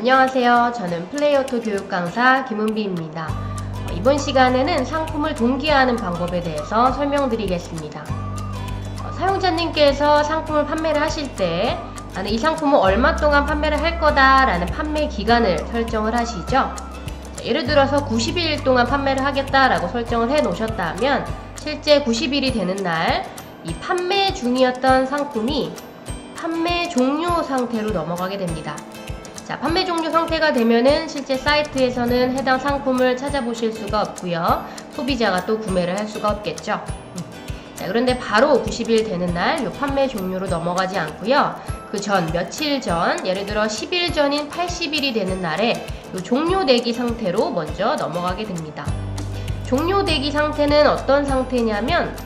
안녕하세요. 저는 플레이오토 교육 강사 김은비입니다. 이번 시간에는 상품을 동기화하는 방법에 대해서 설명드리겠습니다. 사용자님께서 상품을 판매를 하실 때 나는 이 상품을 얼마 동안 판매를 할 거다 라는 판매 기간을 설정을 하시죠. 예를 들어서 90일 동안 판매를 하겠다라고 설정을 해 놓으셨다면 실제 90일이 되는 날 이 판매 중이었던 상품이 판매 종료 상태로 넘어가게 됩니다. 자, 판매 종료 상태가 되면은 실제 사이트에서는 해당 상품을 찾아보실 수가 없고요. 소비자가 또 구매를 할 수가 없겠죠. 자, 그런데 바로 90일 되는 날 이 판매 종료로 넘어가지 않고요. 그 전, 며칠 전, 예를 들어 10일 전인 80일이 되는 날에 이 종료되기 상태로 먼저 넘어가게 됩니다. 종료되기 상태는 어떤 상태냐면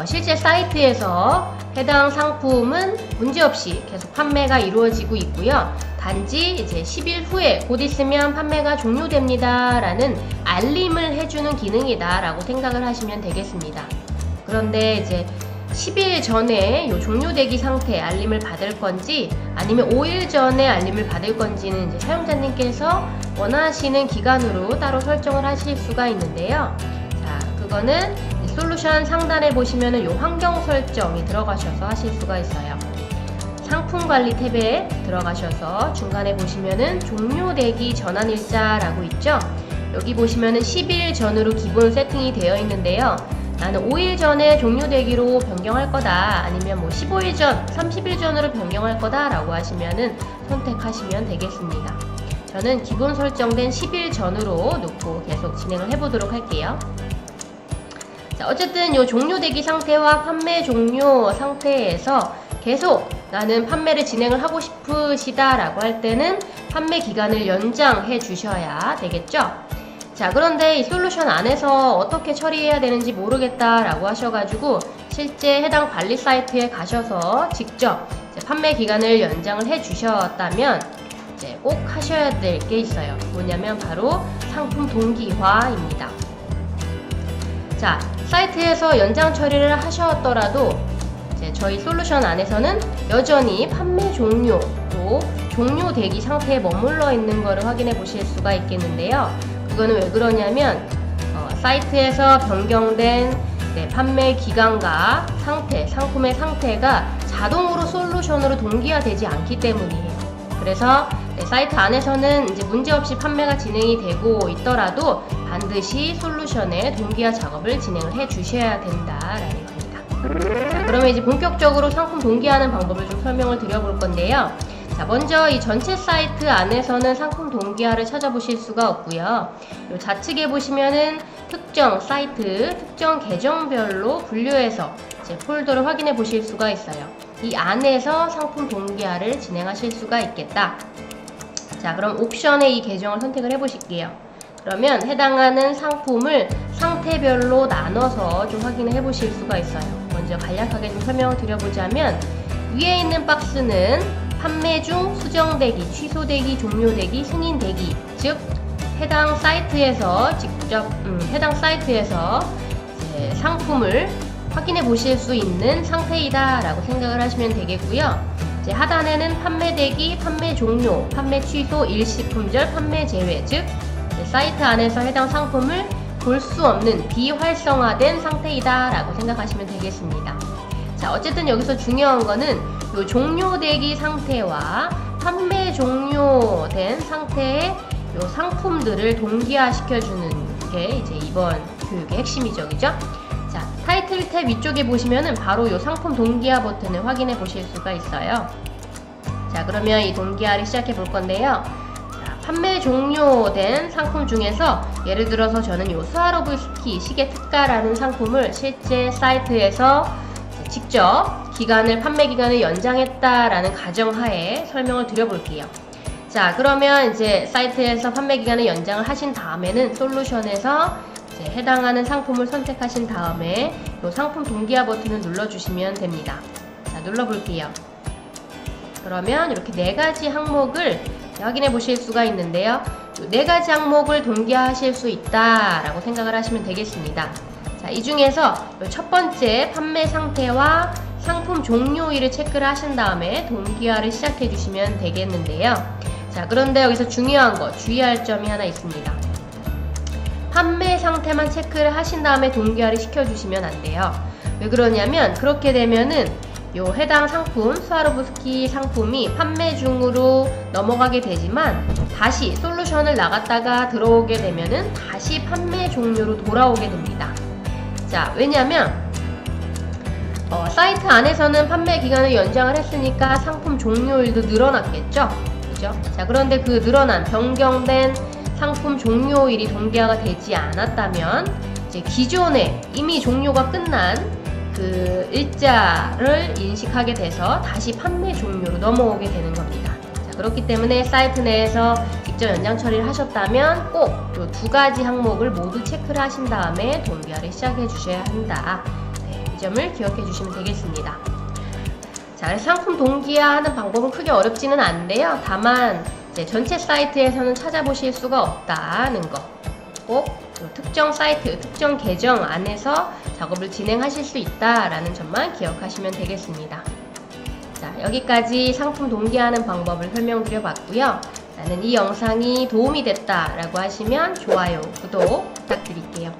실제 사이트에서 해당 상품은 문제없이 계속 판매가 이루어지고 있고요. 단지 이제 10일 후에 곧 있으면 판매가 종료됩니다 라는 알림을 해주는 기능이다 라고 생각을 하시면 되겠습니다. 그런데 이제 10일 전에 이 종료되기 상태 알림을 받을 건지 아니면 5일 전에 알림을 받을 건지는 이제 사용자님께서 원하시는 기간으로 따로 설정을 하실 수가 있는데요. 자, 그거는 솔루션 상단에 보시면은 요 환경 설정이 들어가셔서 하실 수가 있어요. 상품 관리 탭에 들어가셔서 중간에 보시면은 종료되기 전환 일자라고 있죠. 여기 보시면은 10일 전으로 기본 세팅이 되어 있는데요. 나는 5일 전에 종료되기로 변경할 거다 아니면 뭐 15일 전, 30일 전으로 변경할 거다 라고 하시면은 선택하시면 되겠습니다. 저는 기본 설정된 10일 전으로 놓고 계속 진행을 해보도록 할게요. 자, 어쨌든 이 종료되기 상태와 판매 종료 상태에서 계속 나는 판매를 진행을 하고 싶으시다 라고 할 때는 판매 기간을 연장해 주셔야 되겠죠. 자, 그런데 이 솔루션 안에서 어떻게 처리해야 되는지 모르겠다 라고 하셔가지고 실제 해당 관리 사이트에 가셔서 직접 판매 기간을 연장을 해 주셨다면 이제 꼭 하셔야 될 게 있어요. 뭐냐면 바로 상품 동기화입니다. 자, 사이트에서 연장 처리를 하셨더라도 이제 저희 솔루션 안에서는 여전히 판매 종료로 종료되기 상태에 머물러 있는 것을 확인해 보실 수가 있겠는데요. 그거는 왜 그러냐면 사이트에서 변경된 판매 기간과 상태, 상품의 상태가 자동으로 솔루션으로 동기화되지 않기 때문이에요. 그래서 사이트 안에서는 이제 문제없이 판매가 진행이 되고 있더라도 반드시 솔루션의 동기화 작업을 진행을 해 주셔야 된다라는 겁니다. 자, 그러면 이제 본격적으로 상품 동기화하는 방법을 좀 설명을 드려볼 건데요. 자, 먼저 이 전체 사이트 안에서는 상품 동기화를 찾아보실 수가 없고요. 이 좌측에 보시면은 특정 사이트, 특정 계정별로 분류해서 이제 폴더를 확인해 보실 수가 있어요. 이 안에서 상품 동기화를 진행하실 수가 있겠다. 자, 그럼 옵션의 이 계정을 선택을 해 보실게요. 그러면 해당하는 상품을 상태별로 나눠서 좀 확인을 해 보실 수가 있어요. 먼저 간략하게 좀 설명을 드려보자면 위에 있는 박스는 판매 중, 수정되기, 취소되기, 종료되기, 승인되기, 즉 해당 사이트에서 직접 해당 사이트에서 이제 상품을 확인해 보실 수 있는 상태이다 라고 생각을 하시면 되겠고요. 이제 하단에는 판매되기, 판매 종료, 판매 취소, 일시품절, 판매 제외, 즉 사이트 안에서 해당 상품을 볼 수 없는 비활성화된 상태이다 라고 생각하시면 되겠습니다. 자, 어쨌든 여기서 중요한 거는 요 종료되기 상태와 판매 종료된 상태의 요 상품들을 동기화시켜주는 게 이제 이번 교육의 핵심이죠. 그죠? 자, 타이틀 탭 위쪽에 보시면은 바로 요 상품 동기화 버튼을 확인해 보실 수가 있어요. 자, 그러면 이 동기화를 시작해 볼 건데요. 자, 판매 종료된 상품 중에서 예를 들어서 저는 요 스와로브스키 시계 특가라는 상품을 실제 사이트에서 직접 판매 기간을 연장했다라는 가정하에 설명을 드려볼게요. 자, 그러면 이제 사이트에서 판매 기간을 연장을 하신 다음에는 솔루션에서 이제 해당하는 상품을 선택하신 다음에 이 상품 동기화 버튼을 눌러주시면 됩니다. 자, 눌러볼게요. 그러면 이렇게 4가지 항목을 확인해 보실 수가 있는데요. 이 4가지 항목을 동기화하실 수 있다라고 생각을 하시면 되겠습니다. 자, 이 중에서 첫 번째 판매 상태와 상품 종료일을 체크를 하신 다음에 동기화를 시작해 주시면 되겠는데요. 자, 그런데 여기서 중요한 거, 주의할 점이 하나 있습니다. 판매 상태만 체크를 하신 다음에 동기화를 시켜주시면 안 돼요. 왜 그러냐면 그렇게 되면은 요 해당 상품, 스와로브스키 상품이 판매 중으로 넘어가게 되지만 다시 솔루션을 나갔다가 들어오게 되면은 다시 판매 종료로 돌아오게 됩니다. 자, 왜냐면 사이트 안에서는 판매 기간을 연장을 했으니까 상품 종료일도 늘어났겠죠? 그죠? 자, 그런데 그 늘어난 변경된 상품 종료일이 동기화가 되지 않았다면 이제 기존에 이미 종료가 끝난 그 일자를 인식하게 돼서 다시 판매 종료로 넘어오게 되는 겁니다. 자, 그렇기 때문에 사이트 내에서 직접 연장 처리를 하셨다면 꼭 이 두 가지 항목을 모두 체크를 하신 다음에 동기화를 시작해 주셔야 한다. 네, 이 점을 기억해 주시면 되겠습니다. 자, 그래서 상품 동기화하는 방법은 크게 어렵지는 않은데요. 다만 이제 전체 사이트에서는 찾아보실 수가 없다는 거. 꼭 특정 사이트, 특정 계정 안에서 작업을 진행하실 수 있다라는 점만 기억하시면 되겠습니다. 자, 여기까지 상품 동기화하는 방법을 설명드려 봤고요. 나는 이 영상이 도움이 됐다라고 하시면 좋아요, 구독 부탁드릴게요.